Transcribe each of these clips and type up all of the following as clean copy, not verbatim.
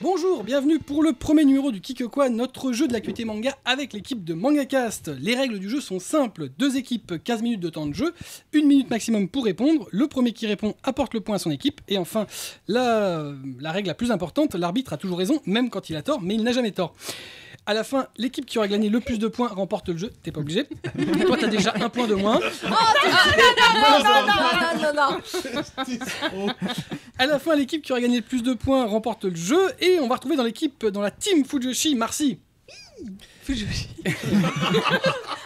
Bonjour, bienvenue pour le premier numéro du Kikokwa, notre jeu de l'actualité manga avec l'équipe de MangaCast. Les règles du jeu sont simples, 2 équipes, 15 minutes de temps de jeu, 1 minute maximum pour répondre, le premier qui répond apporte le point à son équipe, et enfin, la règle la plus importante, l'arbitre a toujours raison, même quand il a tort, mais il n'a jamais tort. À la fin, l'équipe qui aura gagné le plus de points remporte le jeu, t'es pas obligé. Toi t'as déjà 1 point de moins. Non. À la fin, l'équipe qui aura gagné le plus de points remporte le jeu, et on va retrouver dans la team Fujoshi, Marcy. Fujoshi.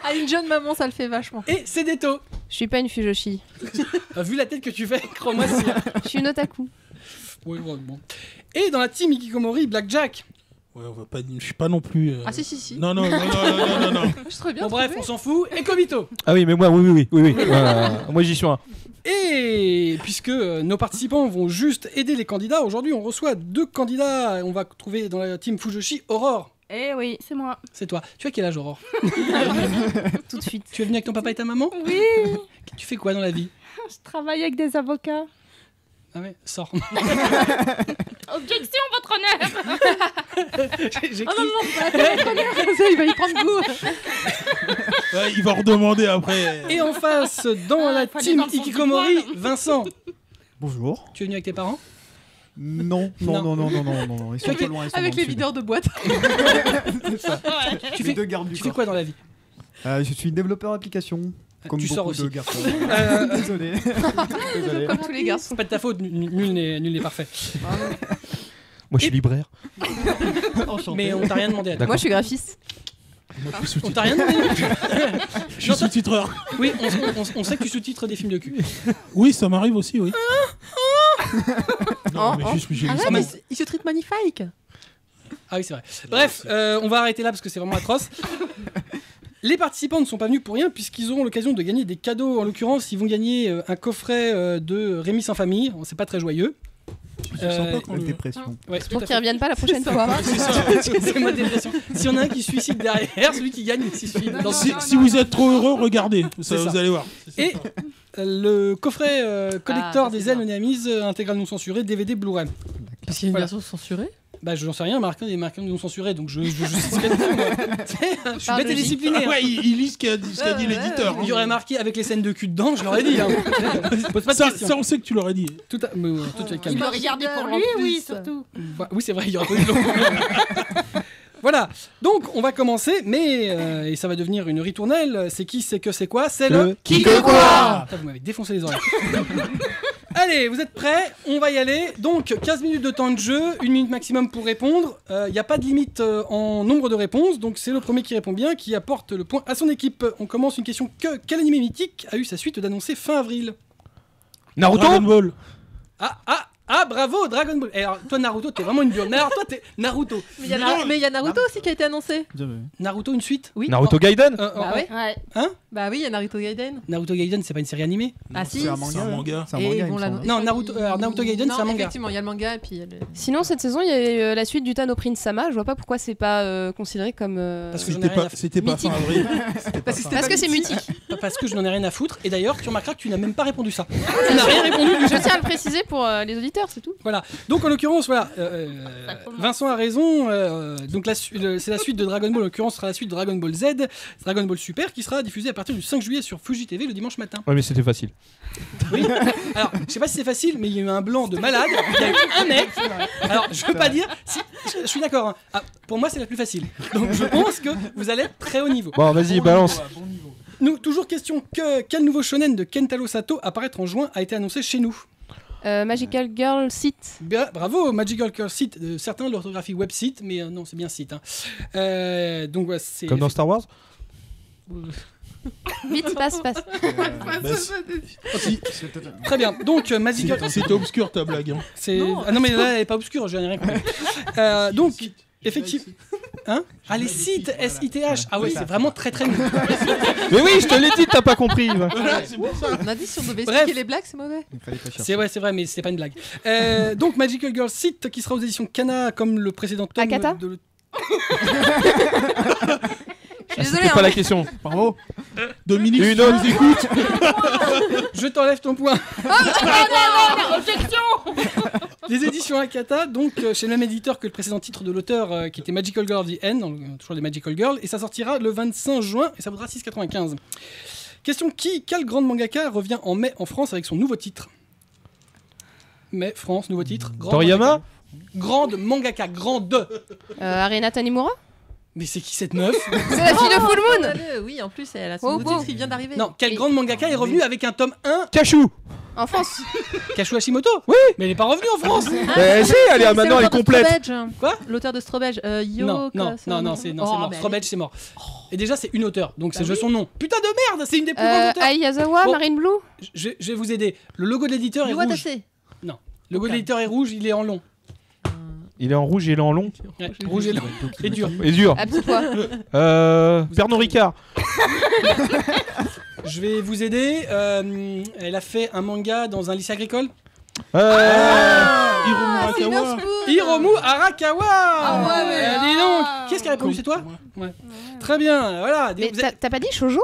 Ah, une jeune maman, ça le fait vachement. Et Cédéto. Je suis pas une Fujoshi. Vu la tête que tu fais, crois-moi si. Je suis une otaku. Oui, bon. Et dans la team Ikikomori, Blackjack. Ouais, on va pas. Je suis pas non plus. Ah si. Non. Je serais bien. Bon bref, on s'en fout. Et Kobito. Ah oui, mais moi, oui. Moi, j'y suis un. Et puisque nos participants vont juste aider les candidats, aujourd'hui on reçoit 2 candidats. On va trouver dans la team Fujoshi Aurore. Eh oui, c'est moi. C'est toi. Tu as quel âge, Aurore? Tout de suite. Tu es venue avec ton papa et ta maman? Oui. Tu fais quoi dans la vie? Je travaille avec des avocats. Ah ouais, sors. Objection, votre honneur. J'ai Oh non, ça, il va y prendre goût. Ouais, il va redemander après. Et en face, dans la team Ikikomori, Vincent. Bonjour. Tu es venu avec tes parents? Non. Ils sont pas loin, ils sont Avec dans les le sud. videurs de boîte. C'est ça. Tu Les fais, deux gardes du tu fais corps. quoi dans la vie? Je suis développeur application. Comme tu beaucoup sors de aussi. garçons. Euh, Désolé. Comme tous les garçons. C'est pas de ta faute, nul n'est parfait. Moi, je suis libraire. Enchanté. Mais on t'a rien demandé à toi. Moi, je suis graphiste. Moi, je suis On t'a rien demandé. Je suis sous-titreur. Oui, on sait que tu sous-titres des films de cul. Oui, ça m'arrive aussi, oui. Non, mais j'ai Ah ouais, mais il se traite magnifique. Ah oui, c'est vrai. Bref, on va arrêter là parce que c'est vraiment atroce. Les participants ne sont pas venus pour rien puisqu'ils auront l'occasion de gagner des cadeaux. En l'occurrence, ils vont gagner un coffret de Rémi sans famille. C'est pas très joyeux. C'est sympa quand Avec le- dépression. Ouais, tout Pour à qu'ils fait. reviennent pas la prochaine fois. C'est ça. C'est ma dépression. S'il y en a un qui se suicide derrière, celui qui gagne, il se suicide. Dans- Si vous êtes trop heureux, regardez. C'est ça. Vous allez voir. Et le coffret collector Ah, ça, des c'est ailes bien. Néamise, intégral non censuré, DVD Blu-ray. Parce qu'il y a une Voilà. version censurée. Bah, je n'en sais rien, marqué des marqués non censurés, donc je sais ce qu'il y a dedans, moi. Je suis Par bête et logique. discipliné. Ah ouais, il lit ce qu'a dit Ouais, l'éditeur. Il y aurait marqué avec les scènes de cul dedans, je l'aurais dit. Hein. Pose pas de Ça, questions. ça, on sait que tu l'aurais dit. Tout à... mais, toi, tu es calme. Il doit regarder pour lui, oui, surtout. Bah, oui, c'est vrai, il y aura pas eu de long. Voilà, donc on va commencer, mais et ça va devenir une ritournelle. C'est qui, c'est que, c'est quoi? C'est le Kikokwa. Putain, vous m'avez défoncé les oreilles. Allez, vous êtes prêts? On va y aller. Donc 15 minutes de temps de jeu, 1 minute maximum pour répondre. Il n'y a pas de limite en nombre de réponses, donc c'est le premier qui répond bien qui apporte le point à son équipe. On commence une question quel animé mythique a eu sa suite d'annoncer fin avril? Naruto. Dragon Ball. Ah, bravo, Dragon Ball. Et alors, toi, Naruto, t'es vraiment une viole. Mais alors, toi, t'es Naruto. Mais il y a Naruto aussi qui a été annoncé. Bien vu. Naruto, une suite? Oui. Naruto Gaiden. Bah ouais. Ouais. Bah oui, il y a Naruto Gaiden. Naruto Gaiden, c'est pas une série animée? Ah si. C'est un C'est un manga. manga. C'est un Et manga, ils il vont me l'annoncer. semble. Non, Naruto Gaiden, Non, c'est un manga. effectivement, il y a le manga et puis il y a le... Sinon, cette saison, il y a eu la suite du Tano Prince Sama. Je vois pas pourquoi c'est pas considéré comme. Parce que j'en ai rien à foutre. C'était pas fin Mythique. avril. Parce que c'est mutique. Parce que je n'en ai rien à foutre. Et d'ailleurs, tu remarqueras que tu n'as même pas répondu ça. Tu n'as rien répondu du tout. Je tiens à le préciser pour les auditeurs, c'est tout. Voilà. Donc, en l'occurrence, voilà. Vincent a raison. Donc, c'est la suite de Dragon Ball. En l'occurrence, ce sera la suite de Dragon Ball Z, Dragon Ball Super, qui sera diffusée à partir du 5 juillet sur Fuji TV le dimanche matin. Ouais, mais c'était facile. Oui. Alors, je sais pas si c'est facile, mais il y a eu un blanc de malade. Il y a eu un mec. Alors, je veux pas dire. Je suis d'accord. Hein. Ah, pour moi, c'est la plus facile. Donc, je pense que vous allez être très haut niveau. Bon, vas-y, balance. Nous, toujours question quel nouveau shonen de Kentaro Sato apparaître en juin a été annoncé chez nous? Magical Girl Site. Bravo, Magical Girl Site. Certains l'orthographie web site, mais non, c'est bien site. Hein. Donc, ouais, c'est. Comme dans Star Wars. Vite, passe. Bah, Très bien. Donc, Magical. C'était obscur ta blague. Hein. Ah non, mais là, elle est pas obscure, je n'ai rien compris. Donc, effectivement. Hein? Ah, les sites, S-I-T-H. Ah ouais, c'est vraiment très très nul. Mais oui, je te l'ai dit, t'as pas compris. Voilà, c'est pour ça. On a dit si on devait Bref. expliquer les blagues, c'est mauvais. Il fallait pas chercher. C'est vrai, mais c'est pas une blague. Donc, Magical Girl Site qui sera aux éditions Kana comme le précédent tome. Akata de... Je suis C'était désolée, pas hein, la question. Bravo. Dominique, Une tu autre. nous écoutes. Je t'enlève ton point. Objection. Les éditions Akata, donc chez le même éditeur que le précédent titre de l'auteur qui était Magical Girl of the End, donc, toujours des Magical Girls, et ça sortira le 25 juin et ça vaudra 6,95. Question quel grande mangaka revient en mai en France avec son nouveau titre? Mai, France, nouveau titre. Grand Toriyama mangaka. Grande mangaka, grande. Arena Tanimura. Mais c'est qui cette meuf? C'est la fille de Full Moon. Oui, en plus, elle a son Oh, nouveau oh. titre, il vient d'arriver. Non, quelle grande mangaka est revenue avec un tome 1? Kashu. En France. Kashu Hashimoto? Oui. Mais elle est pas revenue en France. Si, elle est maintenant elle est complète. Quoi? L'auteur de Strawberry, Non, c'est mort. Strawberry, c'est mort. Et déjà, c'est une auteure, donc c'est son nom. Putain de merde, c'est une des plus grandes auteurs. Ai Yazawa, Bon. Marine Blue. Je vais vous aider. Le logo de l'éditeur est rouge. Le logo de l'éditeur est rouge, il est en long. Il est en rouge et il est en long. Ouais, rouge et long. Et dur. Et dur. À petit pois. Pernod Ricard. Je vais vous aider. Elle a fait un manga dans un lycée agricole. Hiromu Arakawa. Hiromu Arakawa. Ah ouais. Dis donc. Qu'est-ce qui a répondu? C'est toi? Ouais. Très bien. Voilà. Mais Vous êtes- t'as pas dit shoujo?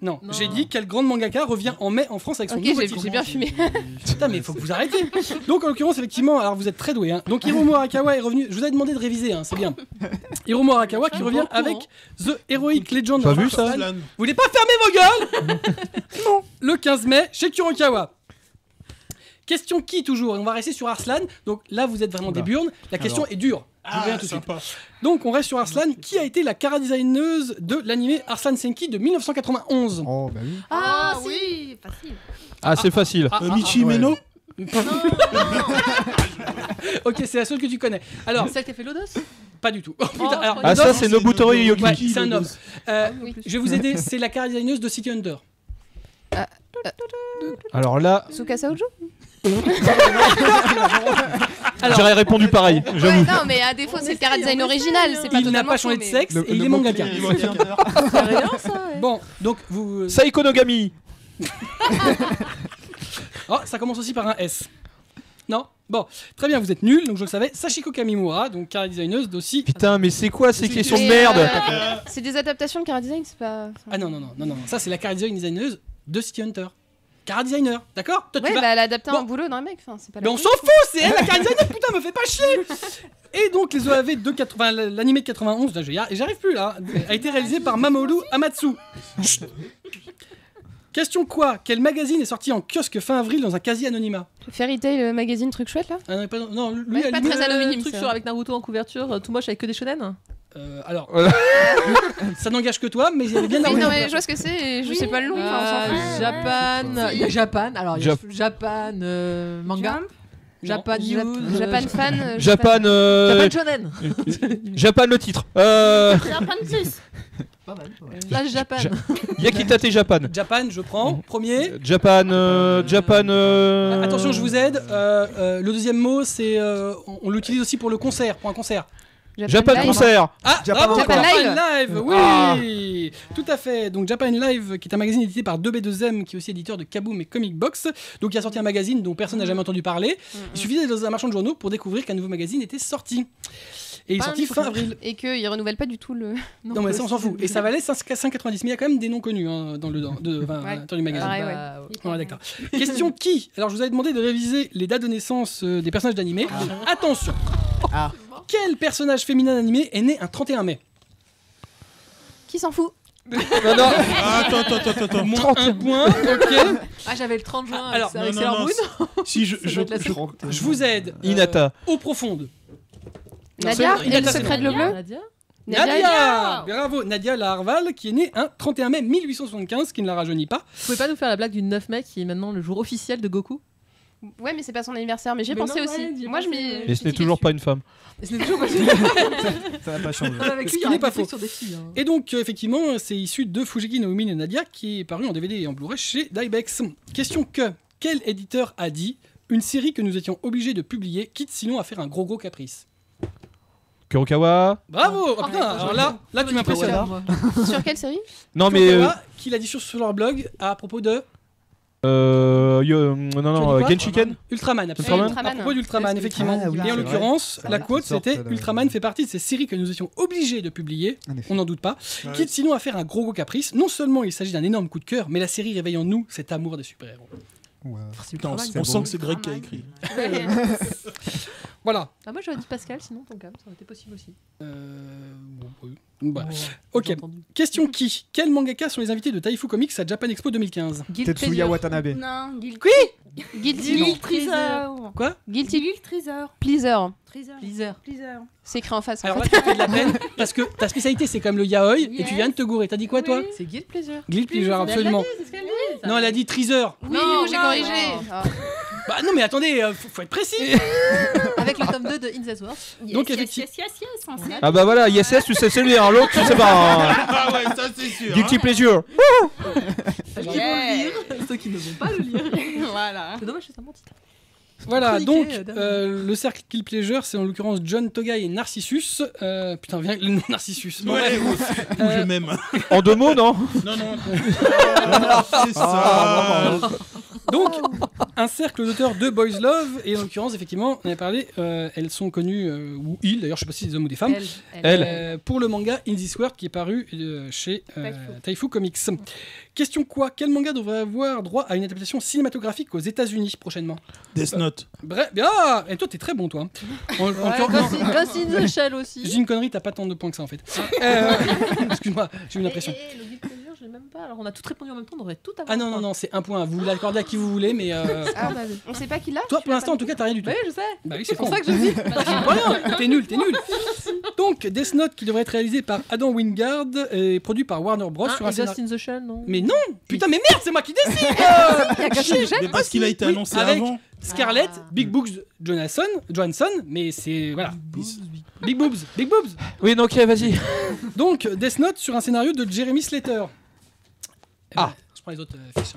Non, Non. j'ai dit quelle grande mangaka revient en mai en France avec son Ok, nouveau j'ai titre. bien fumé. Putain, mais il faut que vous arrêtiez. Donc, en l'occurrence, effectivement, alors vous êtes très doué. Hein. Donc, Hiromu Arakawa est revenu. Je vous avais demandé de réviser, hein, c'est bien. Hiromu Arakawa qui revient avec The Heroic Legend T'as of vu Arslan. ça? Arslan. Vous voulez pas fermer vos gueules? Non. Le 15 mai, chez Kurokawa. Question qui toujours? Et on va rester sur Arslan. Donc là, vous êtes vraiment des burnes. La question est dure. Je vous viens tout de suite. Sympa. Donc, on reste sur Arslan. Qui a été la cara-designeuse de l'animé Arslan Senki de 1991? Oh, bah oui. Ah oui, facile. Ah, c'est facile. Michi Meno. Ok, c'est la seule que tu connais. Alors, Celle qui a fait Lodos. pas du tout. Oh, putain, alors, Ah, ça, Lodos, c'est Nobutori Yoki. ouais, c'est un homme. Oui. Je vais vous aider. C'est la cara-designeuse de City Hunter. Alors là, Tsukasa Ojo. j'aurais répondu pareil, Ouais, j'avoue. non, mais à défaut, c'est le cara design original. C'est pas Il n'a totalement pas changé faux, de mais- sexe et il est mangaka. C'est rien ça, ouais. Bon, donc vous. Saiko Nogami. Oh, ça commence aussi par un S. Non? Bon, très bien, vous êtes nuls, donc je le savais. Sachiko Kamimura, donc cara designeuse d'aussi. Putain, mais c'est quoi ces questions de Mais, merde? C'est des adaptations de cara design, c'est pas. Ah non, ça c'est la cara designeuse de City Hunter. Cara designer, d'accord? Toi, tu Ouais, vas- bah elle a adapté Bon. un boulot d'un mec. Enfin, c'est pas. Mais la on même s'en chose. fout, c'est elle la cara designer, putain, me fais pas chier! Et donc les OAV de l'animé de 91, là j'arrive plus là, a été réalisé par Mamoru Amatsu. Chut. Question quoi? Quel magazine est sorti en kiosque fin avril dans un quasi-anonymat? Fairy Tail magazine, truc chouette là. Ah non, lui Ouais, à pas limite, très anonyme. Truc ça. sur avec Naruto en couverture, tout moche avec que des shonen. alors, Voilà. ça n'engage que toi, mais il y avait bien Oui, Naruto. non, mais je vois ce que c'est. Et je sais pas le nom. enfin, on s'en fout. Japan, il y a Japan, alors il y a Jap- Japan manga, Japan Jap- News, Japan fan. Japan, Japan Shonen. Japan le titre. Là Japan. Ja- Yakitate Japan. Japan, je prends. Premier. Japan, Japan. Attention, je vous aide. Le deuxième mot, c'est. On l'utilise aussi pour le concert, pour un concert. Japan Live. concert. Ah, Japan bravo, Japan Live, oui, tout à fait. Donc Japan Live, qui est un magazine édité par 2B2M, qui est aussi éditeur de Kaboom et Comic Box. Donc il a sorti un magazine dont personne n'a jamais entendu parler. Il suffisait d'aller dans un marchand de journaux pour découvrir qu'un nouveau magazine était sorti. Et il est Pas sorti un fin nouveau. avril. Et qu'ils renouvellent pas du tout le. Non, mais ça on s'en fout. Et ça valait 5,90. Mais il y a quand même des noms connus hein, dans le dans du magazine. Pareil, ouais. Ouais, d'accord. Question qui? Alors je vous avais demandé de réviser les dates de naissance des personnages d'animé. Attention. Ah. Quel personnage féminin d'animé est né un 31 mai? Qui s'en fout? Non, non. Attends. Moins un point, ok. Ah j'avais le 30 juin Alors, avec non, Sailor non, Moon. Si je doit être la seule. Je vous aide. Inata. Eau profonde. Nadia c'est- et le Inata, c'est secret de l'eau bleue. Nadia. Nadia, Bravo, Nadia la Harval, qui est née un 31 mai 1875, qui ne la rajeunit pas. Vous pouvez pas nous faire la blague du 9 mai qui est maintenant le jour officiel de Goku? Ouais, mais c'est pas son anniversaire. Mais j'y ai Mais pensé non, aussi. ouais, j'y ai Moi, je pensé, m'y. ouais. Et ce n'est toujours pas une femme. Et ce n'est toujours pas Ça n'a pas changé. avec Ce lui, qui il y n'est a pas des trucs faux. sur des filles. hein. Et donc, effectivement, c'est issu de Fujiki no Umi no Nadia, qui est paru en DVD et en Blu-ray chez Dybex. Question que, quel éditeur a dit une série que nous étions obligés de publier, quitte sinon à faire un gros Kurokawa. Bravo oh, putain, alors là tu m'impressionnes. Moi. Sur quelle série? Non, mais. Kurokawa, qui l'a dit sur leur blog à propos de quoi Genshiken. Ultraman, absolument. Ultraman. À propos d'Ultraman, effectivement. Ah oui, et en c'est l'occurrence, vrai. la Ça quote, sort c'était de- Ultraman fait partie de ces séries que nous étions obligés de publier, En effet. on n'en doute pas, quitte sinon à faire un gros caprice. Non seulement il s'agit d'un énorme coup de cœur, mais la série réveille en nous cet amour des super-héros. Ouais. Putain, on C'est sent beau. que c'est Greg qui a écrit. Voilà. Ah, moi j'aurais dit Pascal, sinon ton cam, ça aurait été possible aussi. Bon, oui. Voilà. Oh, Ok. j'ai entendu. Question qui Quels mangaka sont les invités de Taifu Comics à Japan Expo 2015 Guild Tetsuya Pleasure. Watanabe. Non, Guilty. Guilty Treasure. Quoi Guilty Treasure. Pleaser. Pleaser. C'est écrit en face. Alors en là, fait. tu me fais de la peine parce que ta spécialité c'est quand même le yaoi et Yes. tu viens de te gourer. T'as dit quoi toi C'est Guild Pleasure. Guild Pleasure, absolument. C'est ce qu'elle dit. Non, elle a dit Treasure. Oui, du coup, j'ai corrigé. Ah. Bah non, mais attendez, faut être précis. Avec le tome 2 de In This World. Donc, effectivement- Yes, on sait. Ah bah voilà, ISS, tu sais c'est lui, l'autre tu sais pas. Hein. Ah ouais, ça c'est sûr. Guilty Pleasure. Ceux qui vont le lire, ceux qui ne vont pas le lire. Voilà. C'est dommage, c'est un bon titre. Voilà, Chroniqué, donc dame. le cercle Guild Pleasure, c'est en l'occurrence John Togai et Narcissus. Putain, viens avec le nom Narcissus. Bon, Ouais, bref. moi aussi. Ou je m'aime. En 2 mots, non? Non, non. C'est ça. Donc, un cercle d'auteurs de Boys Love, et en l'occurrence, effectivement, on avait parlé, elles sont connues, ou ils, d'ailleurs, je sais pas si c'est des hommes ou des femmes, Elle. pour le manga In This World qui est paru chez Taifu Comics. Question quoi Quel manga devrait avoir droit à une adaptation cinématographique aux États-Unis prochainement? Death Note. Bref, bien, et toi, t'es très bon, toi. En l'occurrence, non, Ghost in the Shell aussi. je dis une connerie, t'as pas tant de points que ça en fait. Excuse-moi, j'ai eu une impression. Et le Guild Pleasure, je l'ai même pas. Alors on a toutes répondu en même temps, on devrait tout avoir. Ah non, non, non, c'est un point. Vous l'accordez à qui vous voulez, mais Ah, on sait pas qui l'a. toi, pour l'instant, en tout cas, t'as rien du tout. Oui, je sais. Bah oui, C'est pour con. ça que je dis. Rien, t'es nul, t'es nul. Donc, Death Note qui devrait être réalisé par Adam Wingard et produit par Warner Bros. sur un Ghost scénario. in the Shell, non. Mais non, putain, mais merde, c'est moi qui décide. Il y a Ghost in the Shell. Mais parce qu'il a été Oui, annoncé avec- avant. Scarlett, Big Boobs Johansson, mais c'est voilà. Big Boobs. Oui, donc vas-y. Donc, Death Note sur un scénario de Jeremy Slater. Ah, je prends les autres fiches.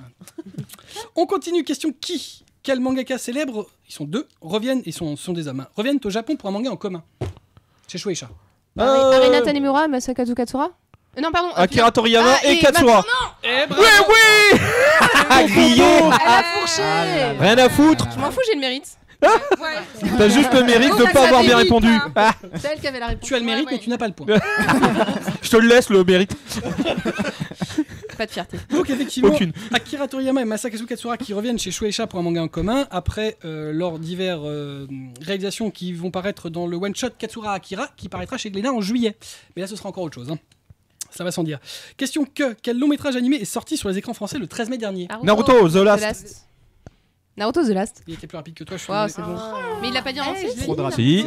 On continue. Question qui Quel mangaka célèbre, ils sont deux, reviennent, ils sont des hommes, hein, reviennent au Japon pour un manga en commun chez Shueisha. Arina Tanemura, Masakazu Katsura. Non, pardon. Akira Toriyama Ah, et Katsura. Eh Oui, oui. Grillé. Elle a fourché. Rien à foutre. Je m'en fous, j'ai le mérite. T'as juste le mérite de Ça pas avoir bien fait vite, répondu. hein. Ah, C'est elle qui avait la réponse. Tu as le mérite, mais tu n'as pas le point. je te le laisse le mérite. Pas de fierté. Donc effectivement, Aucune. Akira Toriyama et Masakazu Katsura qui reviennent chez Shueisha pour un manga en commun après leurs diverses réalisations qui vont paraître dans le one-shot Katsura Akira qui paraîtra chez Glénat en juillet. Mais là ce sera encore autre chose. Hein. Ça va sans dire. Question quel long métrage animé est sorti sur les écrans français le 13 mai dernier? Naruto, The The Last. Last. Naruto The Last. Il était plus rapide que toi, je suis Waouh, désolé. c'est bon. Mais il l'a pas dit en entier. Trop de rap. Si.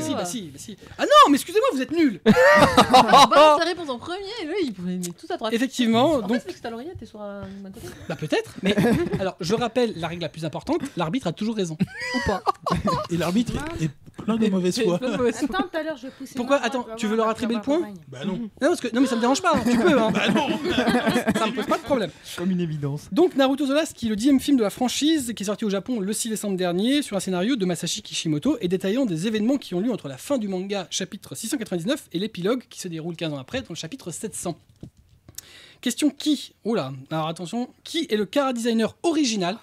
Si. Ah non, mais excusez-moi, vous êtes nuls. Balance la réponse en premier, lui il pouvait mettre tout à droite. Effectivement, En donc fait, c'est parce que t'as l'oreillette, t'es sur un côté. bah peut-être, mais alors je rappelle la règle la plus importante, l'arbitre a toujours raison. Ou pas. Et l'arbitre est plein de mauvaise foi. Attends, tout à l'heure, je vais pousser. Pourquoi ma voix, Attends, tu vas tu veux voir, leur tu vas attribuer le voir point campagne. Bah non. Non, parce que non mais ça me dérange pas, hein, tu peux hein. Bah non. Ça me pose pas de problème. Comme une évidence. Donc Naruto The Last, qui est le 10e film de la franchise, qui est sorti au Japon le 6 décembre dernier, sur un scénario de Masashi Kishimoto et détaillant des événements qui ont lieu entre la fin du manga chapitre 699 et l'épilogue qui se déroule 15 ans après dans le chapitre 700. Question qui Oula, alors attention, qui est le chara-designer original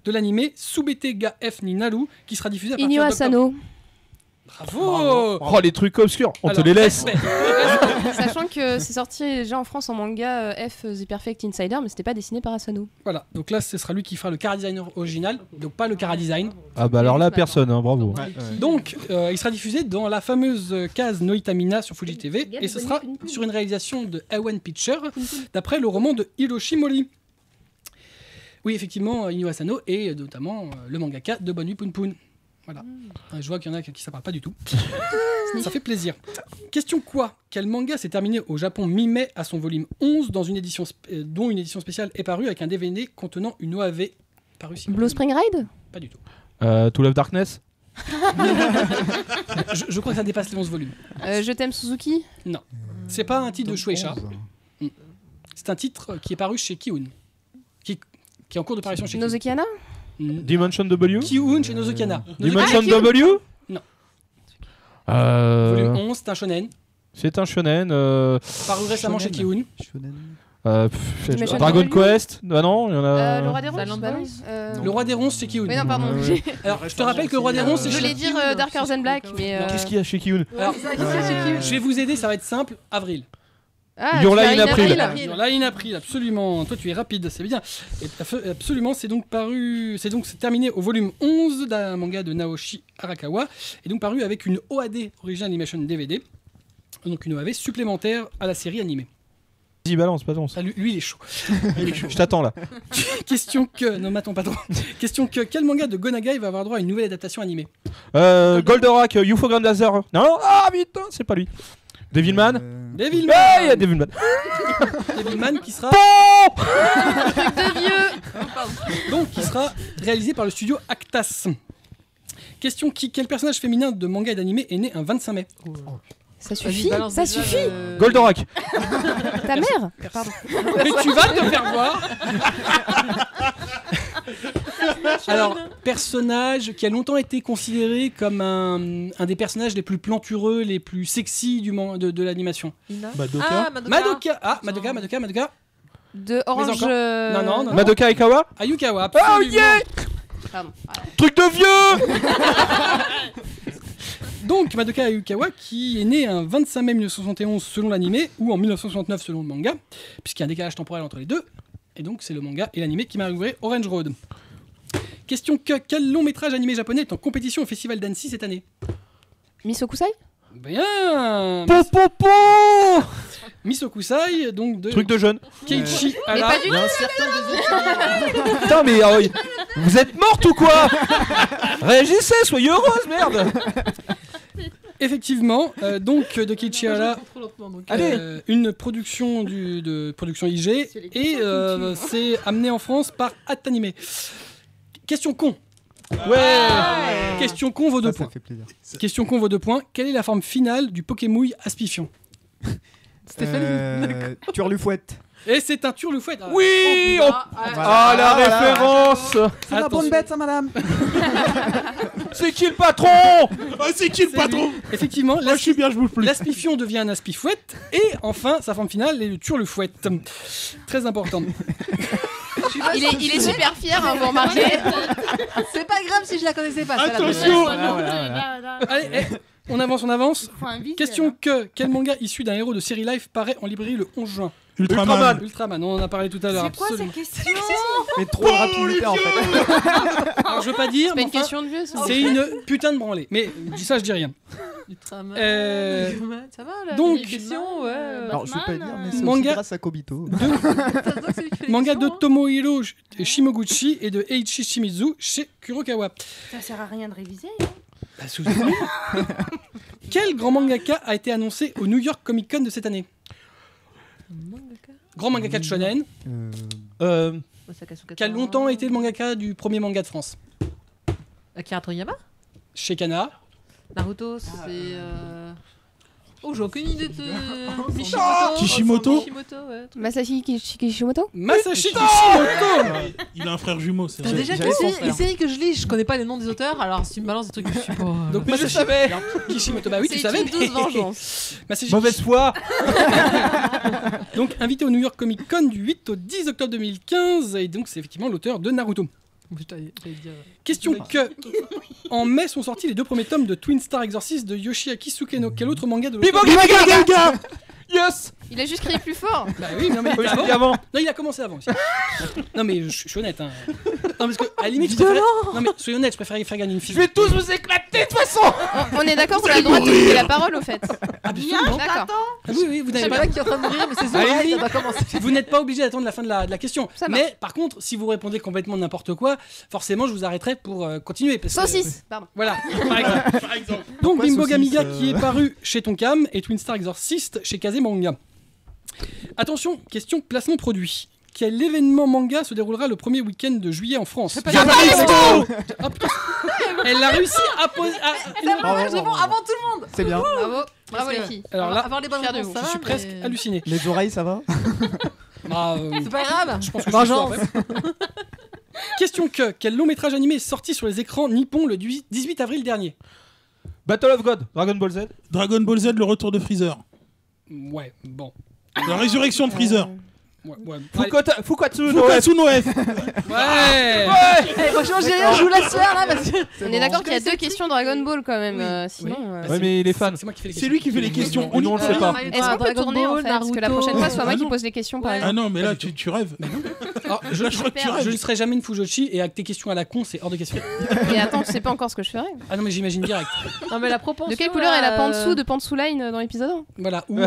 de l'animé Subete ga F ni Naru qui sera diffusé à partir Inyo d'octobre. Asano. Bravo. Oh, les trucs obscurs, on te Alors, les laisse. respect. Sachant que c'est sorti déjà en France en manga F The Perfect Insider, mais c'était pas dessiné par Asano. Voilà, donc là ce sera lui qui fera le chara-designer original, donc pas le chara-design. Ah bah alors là, personne, hein, bravo. Donc, il sera diffusé dans la fameuse case Noitamina sur Fuji TV et ce sera sur une réalisation de Ewen Picture d'après le roman de Hiroshi Mori. Oui, effectivement, Inyo Asano et notamment le mangaka de Bonne Nuit Poun Poun. Voilà. Je vois qu'il y en a qui ça parle pas du tout. Ça fait plaisir. Question quoi Quel manga s'est terminé au Japon mi-mai à son volume 11 dans une édition dont une édition spéciale est parue avec un DVD contenant une OAV parue Blue Spring Ride. Pas du tout. To Love Darkness. Je crois que ça dépasse les 11 volumes. Je t'aime Suzuki. C'est pas un titre de Shueisha. C'est un titre qui est paru chez Kiun. Qui est en cours de parution chez Kiun. Nozokiana. Dimension W. Kiun chez Nozokiana. Dimension W. Non. Euh, Volume 11, c'est un shonen. C'est un shonen. Paru récemment chez Kiun. Shonen. Dimension Dragon W. Quest. Ah non, il y en a. Le roi des ronces. Silent bah non. Voice. Le roi des ronces, c'est qui Oui, non, pardon. Alors, je te rappelle que le roi des ronces, c'est Je voulais dire Dark Horse and Black, mais. Qu'est-ce qu'il y a chez Kiyun? Alors, je vais vous aider, ça va être simple. Avril. Ah, Your tu Line as April. Sur la ligne April, absolument. Toi, tu es rapide, c'est bien. Et absolument, c'est terminé au volume 11 d'un manga de Naoshi Arakawa, et donc paru avec une OAD, Original Animation DVD, donc une OAV supplémentaire à la série animée. Vas-y, balance. Ah, lui, il est chaud. Je t'attends là. Question que... Non, m'attends pas trop. Question que... Quel manga de Gonagai va avoir droit à une nouvelle adaptation animée? Goldorak, UFO Grandazer. Non, ah putain, c'est pas lui. Devilman. Devilman. Ah, il y a Devilman. Devilman qui sera... Truc de vieux. Donc, qui sera réalisé par le studio Actas. Question quel personnage féminin de manga et d'animé est né un 25 mai? Ça suffit. Ça suffit. Goldorak. Ta mère. Pardon. Mais tu vas te faire voir. Alors, personnage qui a longtemps été considéré comme un des personnages les plus plantureux, les plus sexy de l'animation. Madoka. Ah, Madoka. Ah, Madoka. De Orange. Non. Madoka Aikawa. Ayukawa, absolument. Oh yeah. Pardon. Voilà. Truc de vieux. Donc, Madoka Ayukawa, qui est né un 25 mai 1971 selon l'animé, ou en 1969 selon le manga, puisqu'il y a un décalage temporel entre les deux. Et donc, c'est le manga et l'animé qui m'a ouvert Orange Road. Question quel long métrage animé japonais est en compétition au Festival d'Annecy cette année? Misokusai. Bien. Po. Misokusai, donc de Truc de jeune. Keiichi Mais Hara. pas du Il y a un certain déséquilibre. Putain, mais vous êtes morte ou quoi? Réagissez, soyez heureuse, merde. Effectivement, donc de Keiichi Hara, Allez. une production de production IG, et c'est amené en France par Atanime. Question con. Ouais. Question con vaut 2 Ça points. fait plaisir. Question con vaut 2 points. Quelle est la forme finale du Pokémouille Aspifion? Turlufouette. Et c'est un turlufouette. Ah. Oui. Voilà. La référence. C'est la bonne bête, ça, madame. C'est qui le patron? Ah, c'est qui le C'est patron? lui. Effectivement, Moi, je suis bien, je bouge plus. l'aspifion devient un aspifouette, et enfin, sa forme finale est le turlufouette. Très important. Il est super fier, hein, vous remarquez. C'est pas grave si je la connaissais pas. celle-là. Attention. Allez, on avance. Question quel manga issu d'un héros de série live paraît en librairie le 11 juin? Ultraman. Ultraman, on en a parlé tout à l'heure. C'est quoi absolument. cette question? Mais trop de rapidité, en fait. Alors, je veux pas dire, C'est pas mais une enfin, question de vieux, ça. c'est une putain de branlée. Mais je dis ça, je dis rien. Ultraman. Euh, Ça va là? donc- les questions, ouais. Alors, je veux pas dire, mais c'est Manga- aussi grâce à Kobito. Manga de Tomohiro Shimoguchi et de Eiichi Shimizu chez Kurokawa. Ça sert à rien de réviser. Bah, souvenez-vous. Quel grand mangaka a été annoncé au New York Comic Con de cette année? Grand mangaka de shonen, qui a longtemps été le mangaka du premier manga de France. Akira Toriyama? Chez Kana. Naruto, c'est. Oh, j'ai aucune idée de. Kishimoto. Kishimoto, ouais. Masashi Kishimoto. Masashi Kishimoto. Il a un frère jumeau, c'est T'as vrai. déjà j'avais son les séries que je lis, je connais pas les noms des auteurs, alors si tu me balances des trucs que je suis pas. Donc Mais je Masashi savais. Kishimoto, bah oui, tu C'est savais. une douce vengeance. Masashi Mauvaise foi. donc invité au New York Comic Con du 8 au 10 octobre 2015, et donc c'est effectivement l'auteur de Naruto. Putain, j'allais dire. Question en mai sont sortis les 2 premiers tomes de Twin Star Exorcist de Yoshiaki Sukeno. Quel autre manga de l'auteur? Biboga. Yes. Il a juste crié plus fort. Bah oui, non mais Oui, je avant. l'ai dit avant. Non, il a commencé avant aussi. Non mais je suis honnête. Hein. Non parce que à la limite, je préfère... Non mais soyons honnêtes, je préférais faire gagner une fille. Je vais tous vous éclater de toute façon. On est d'accord qu'on a le droit de te couper la parole, au fait. Absolument. D'accord. Ah oui, vous Je sais n'avez pas pas... qui est en train de mourir, mais c'est Allez-y. ça va commencer. Vous n'êtes pas obligé d'attendre la fin de la question. Ça marche. Mais par contre, si vous répondez complètement n'importe quoi, forcément, je vous arrêterai pour continuer. Parce que- Saucisse. Pardon. Voilà. Par exemple. Donc Pourquoi Bimbo saucisse, Gamiga qui est paru chez Tonkam et Twin Star Exorcist chez Kazemanga. Attention, question placement produit. Quel événement manga se déroulera le premier week-end de juillet en France? Japan Expo. Ah, putain. Elle a réussi à poser. Bravo, Je réponds avant tout le monde. C'est bien. Bravo. Bravo que- les filles. Alors là, avoir les bonnes fier de réponses, vous. ça je va, suis presque mais- halluciné. Les oreilles, ça va? Ah, C'est pas grave. je pense que Vengeance. je suis chaud, en fait. Question quel long métrage animé est sorti sur les écrans nippons le 18 avril dernier? Battle of God. Dragon Ball Z. Dragon Ball Z, le retour de Freezer. Ouais, bon. La résurrection de Freezer. Fukatsu no F. Fukatsu no F. Ouais. Franchement, j'ai rien, je vous laisse faire là parce que. On est d'accord qu'il y a 2 questions Dragon Ball quand même. Sinon. Ouais, mais les fans. C'est moi qui fais les C'est questions. lui qui fait les questions. Nous, on le sait pas. Est-ce qu'on peut tourner en fait parce que la prochaine fois, soit moi qui pose les questions par Ah exemple. non, mais là, tu rêves. Alors, je ne serai jamais une Fujoshi et avec tes questions à la con, c'est hors de question. Et attends, tu sais pas encore ce que je ferai. Ah non, mais j'imagine direct. Non, mais la propension. De quelle couleur est la Pantsu de Pantsu Line dans l'épisode 1? Voilà. Ou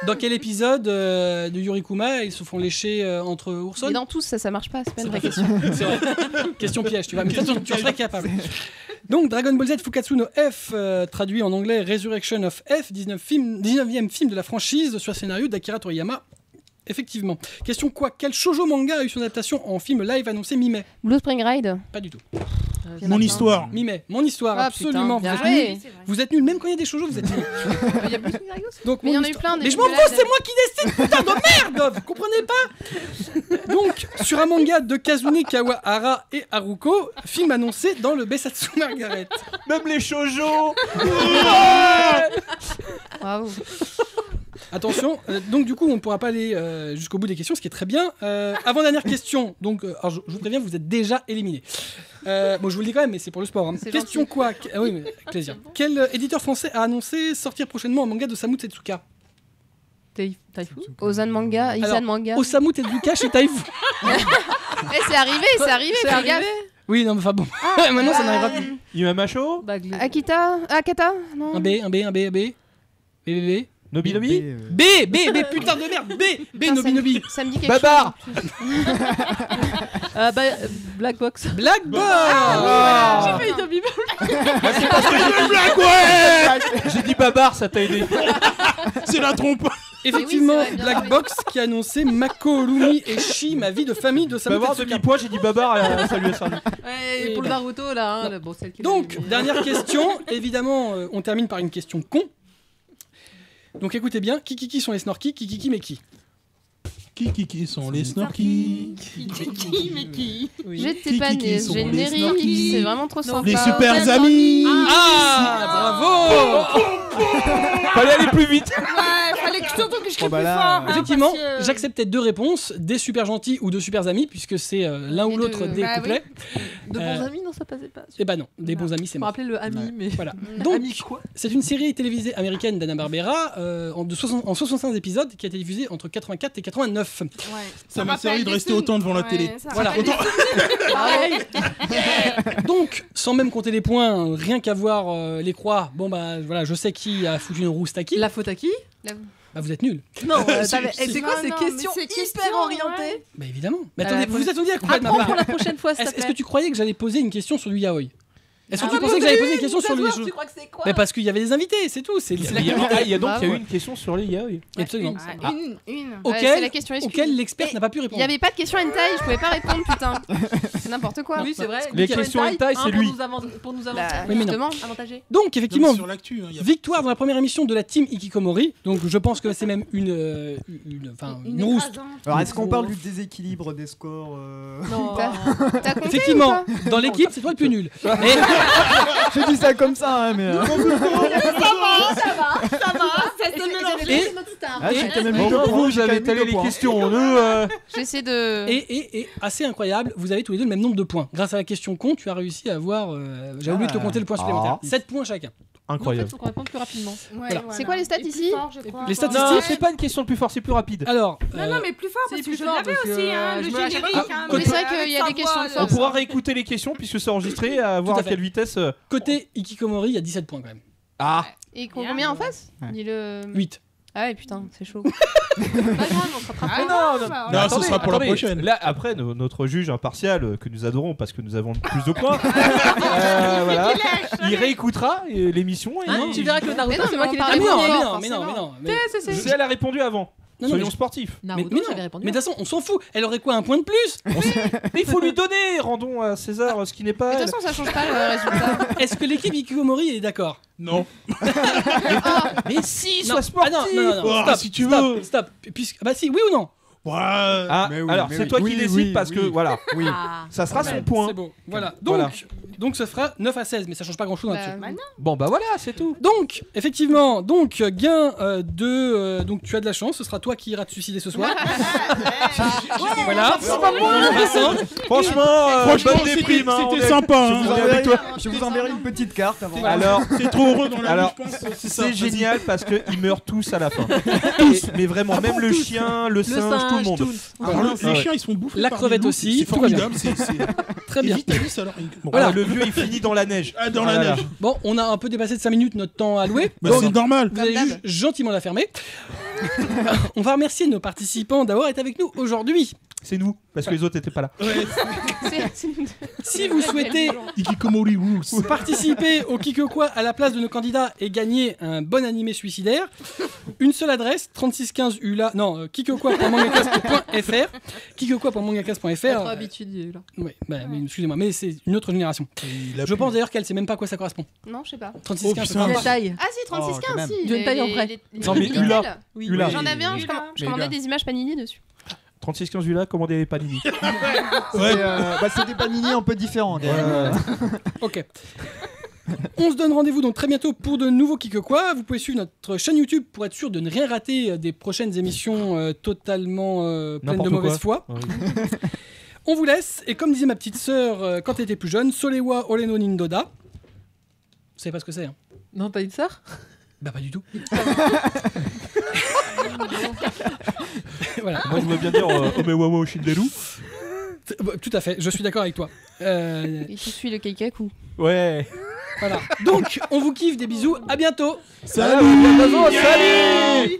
dans quel épisode de Yurikuma ils se font lécher entre oursons? Et dans tous, ça marche pas, c'est pas une vraie question. C'est vrai. Question piège, tu vois. Mais tu en serais capable. Donc, Dragon Ball Z Fukatsu no F, traduit en anglais Resurrection of F, 19e film de la franchise sur scénario d'Akira Toriyama. Effectivement. Question quoi? Quel shoujo manga a eu son adaptation en film live annoncé mi-mai? Blue Spring Ride. Pas du tout. Mon histoire. Mi-mai. Mon histoire, Ah, absolument. putain, bien vous, êtes joué. nuls. Vous êtes nuls, même quand il y a des shoujo, vous êtes nuls. Il y a plus de Mario aussi. Donc, Mais il y mon en a eu histoire- plein, des Mais je m'en films fous, de c'est moi qui décide, putain de merde. Vous comprenez pas? Donc, sur un manga de Kazune Kawahara et Haruko, film annoncé dans le Besatsu Margaret. Même les shoujo. Bravo. Attention, donc du coup on ne pourra pas aller jusqu'au bout des questions, ce qui est très bien. Avant-dernière question, donc alors, je vous préviens, vous êtes déjà éliminé. Bon, je vous le dis quand même, mais c'est pour le sport. Hein. C'est Question gentil. quoi Ah oui, mais avec plaisir. Quel éditeur français a annoncé sortir prochainement un manga d'Osamu Tezuka? Taifu. Ozan Manga, Izan Alors, Manga. Osamu Tezuka chez Taifu. Eh, c'est arrivé, fais gaffe. Oui, non, mais enfin bon. Maintenant ça n'arrivera plus. Yumamacho. Bagley. Akita Akata Non. Un B, un B, un B, un B. B, B, B. Nobi Nobi. B, B, B, putain de merde. B, Putain, Nobi Nobi. Ça me dit quelque Babar. Black Box. Black Box. J'ai failli dire Bible. J'ai dit Babar, ça t'a aidé. C'est la trompe. Effectivement, Oui, c'est vrai, bien Black joué. Box qui a annoncé Mako, Lumi et Shi, ma vie de famille de Osamu Babar Tezuka. demi-point, j'ai dit Babar, ça lui a servi. Ouais, Et pour le bah. Naruto là. Hein, bon, celle qui Donc, dernière question. Évidemment, on termine par une question con. Donc écoutez bien, qui sont les snorkies, qui mais qui? Qui sont les snorkies? Mais qui? J'étais pas Qui née, sont j'ai les une snorkies. c'est vraiment trop sympa. Les super amis. Ah, bravo. Fallait aller plus vite. Ouais, fallait que surtout que je crie Oh, bah plus là, fort. hein, Effectivement, parce que- j'acceptais 2 réponses, des super gentils ou de super amis, puisque c'est l'un ou Les l'autre deux. des Bah couplets. De Euh, bons amis, non, ça passait pas. Et bah non, des bons amis, c'est Je me mort. rappelais le ami, Ouais. mais. Voilà. Donc, Ami quoi c'est une série télévisée américaine d'Hanna-Barbera en 65 épisodes qui a été diffusée entre 84 et 89. Ouais. Ça m'a rappelle servi de des rester films. autant devant la Ouais, télé. ça Voilà. rappelle des films. Donc, sans même compter les points, rien qu'à voir les croix, bon bah voilà, je sais qui a foutu une rouste à qui. La faute à qui Bah vous êtes nuls. Non, C'est- c'est quoi Non, ces non, questions mais c'est hyper questions, orientées Bah évidemment. Mais attendez, faut- vous attendiez à quoi de ma Apprends part? pour la prochaine fois, s'il te Est-ce que plaît. tu croyais que j'allais poser une question sur le yaoi? Est-ce que Ah, tu mais pensais que vous j'allais avez poser une eu question sur les savoir, choses? Tu crois que c'est quoi Mais parce qu'il y avait des invités, c'est tout. C'est Il y a donc Bravo. il y a eu une question sur les yaoi. absolument. Ah, une. Ouais, Auquel- c'est la question excuse. Auquel l'expert Et n'a pas pu Il répondre. y avait pas de question hentai, je pouvais pas répondre, putain. C'est n'importe quoi. Oui, c'est vrai. Les Mickey questions Hentai, hentai, c'est pour lui. Pour nous Bah, avancer. Oui, mais non. justement. Avantager. Donc effectivement, Sur l'actu, hein, y a- victoire dans la première émission de la team Ikikomori. Donc je pense que c'est même une rouste. écrasante. Alors, est-ce qu'on parle du déséquilibre des scores Non. T'as compté Effectivement, ou pas dans l'équipe, c'est toi le plus nul. Et Je dis ça comme ça, hein, mais. Ah, Et- j'étais même Bon, plutôt vous, j'ai quand avez même étalé mis les 2 points. questions. Nous, J'essaie de. Et assez incroyable, vous avez tous les deux le même nombre de points. Grâce à la question con, tu as réussi à avoir. J'ai oublié de te compter le point supplémentaire. 7 points chacun. incroyable. Il faut qu'on réponde plus rapidement. C'est quoi les stats ici Les statistiques. Non, c'est pas une question de plus fort, c'est plus rapide. Alors, Non, non, mais plus fort, c'est parce plus que je fort, l'avais parce que, aussi, hein, le je me lâche générique. pas. hein, Mais c'est vrai qu'il y a des questions de On force. pourra réécouter les questions puisque c'est enregistré, à voir Tout à à fait. quelle vitesse. côté Ikikomori, il y a 17 points quand même. Ah, Et combien en face Ouais. Dis-le. 8. Ah ouais, putain, c'est chaud. Pas grave, on se rattrape. Ah non, bah, Non, ce sera pour la attendez. prochaine. Là, après, notre juge impartial, que nous adorons parce que nous avons le plus de points, voilà, il réécoutera l'émission et Hein, tu verras que le Mais Naruto, non, c'est mais moi on qui l'ai parle dit. Ah, mais non, bon, mais encore, non, mais non, mais non. Mais, si elle a répondu avant. non, Soyons mais- sportifs. Naruto, mais non, j'avais répondu. mais de toute façon, on s'en fout. Elle aurait quoi, un point de plus? Mais il faut lui donner. Rendons à César ce qui n'est Mais pas. de Elle. toute façon, ça change pas le résultat. Est-ce que l'équipe Ikikomori est d'accord? Non. Mais si, Non. sois sportif. Ah non, non, non, Oh, stop, si tu stop, veux. stop. Puisque, bah si, oui ou non? Ah, Mais oui, alors mais c'est oui. toi qui Oui, décides oui, parce que oui. voilà, Oui. ça sera son C'est point. beau. Voilà. Voilà. Donc ça fera 9 à 16, mais ça change pas grand-chose là-dessus. Bah, Bon bah voilà, c'est tout. Donc, effectivement, gain de. Donc, tu as de la chance, ce sera toi qui iras te suicider ce soir. Voilà. Vincent. Franchement, bonne déprime. hein, on C'était est- sympa. Je vous hein. enverrai- Je vous enverrai une petite carte avant. Alors, T'es trop heureux dans la Alors, vie, je pense. C'est ça, c'est vas-y. génial parce qu'ils meurent tous à la fin. Mais vraiment, même le chien, le singe, tout le monde. Alors, Voilà. les chiens, ils sont bouffés. La par crevette des loups, aussi, C'est tout va bien. formidable. Très bien. Et Vitalis, alors. Bon. Voilà. Le vieux, il finit dans la neige. Ah, dans Voilà. la neige. Bon, on a un peu dépassé de 5 minutes notre temps alloué. Bah, Donc, c'est normal. vous allez juste gentiment la fermer. On va remercier nos participants d'avoir été avec nous aujourd'hui. C'est nous, parce que les autres n'étaient pas là. c'est- Si vous souhaitez Ikikomori Rules. participer au Kikokwa à la place de nos candidats et gagner un bon animé suicidaire, une seule adresse, 3615 ULA, non, kikokwa.mangacast.fr, kikokwa.mangacast.fr. Trop habitué là. Ouais, bah, mais excusez-moi, mais c'est une autre génération. Je pense d'ailleurs qu'elle sait même pas à quoi ça correspond. Non, je sais pas. 3615, putain. La taille. Ah si, 36 Oh, quand 15 même. si. D'une taille en prêt. Non, mais Minitel. Ula. Oui. Ula. J'en avais un, je Mais commandais Ula. des images Panini dessus. 3615 là, commandez les panini. C'est des panini un peu différents. Ok. On se donne rendez-vous donc très bientôt pour de nouveaux Kikokwa. Vous pouvez suivre notre chaîne YouTube pour être sûr de ne rien rater des prochaines émissions totalement pleines de N'importe mauvaise quoi. foi. On vous laisse, et comme disait ma petite sœur quand elle était plus jeune, Solewa Oleno Nindoda. Vous savez pas ce que c'est, hein? Non, t'as une sœur? Bah pas du tout. Voilà. Moi, je veux bien dire Omewawa Shinderu. Tout à fait, je suis d'accord avec toi. Et tu suis le Keikaku. Ouais. Voilà. Donc, on vous kiffe, des bisous, à bientôt. Salut. Salut.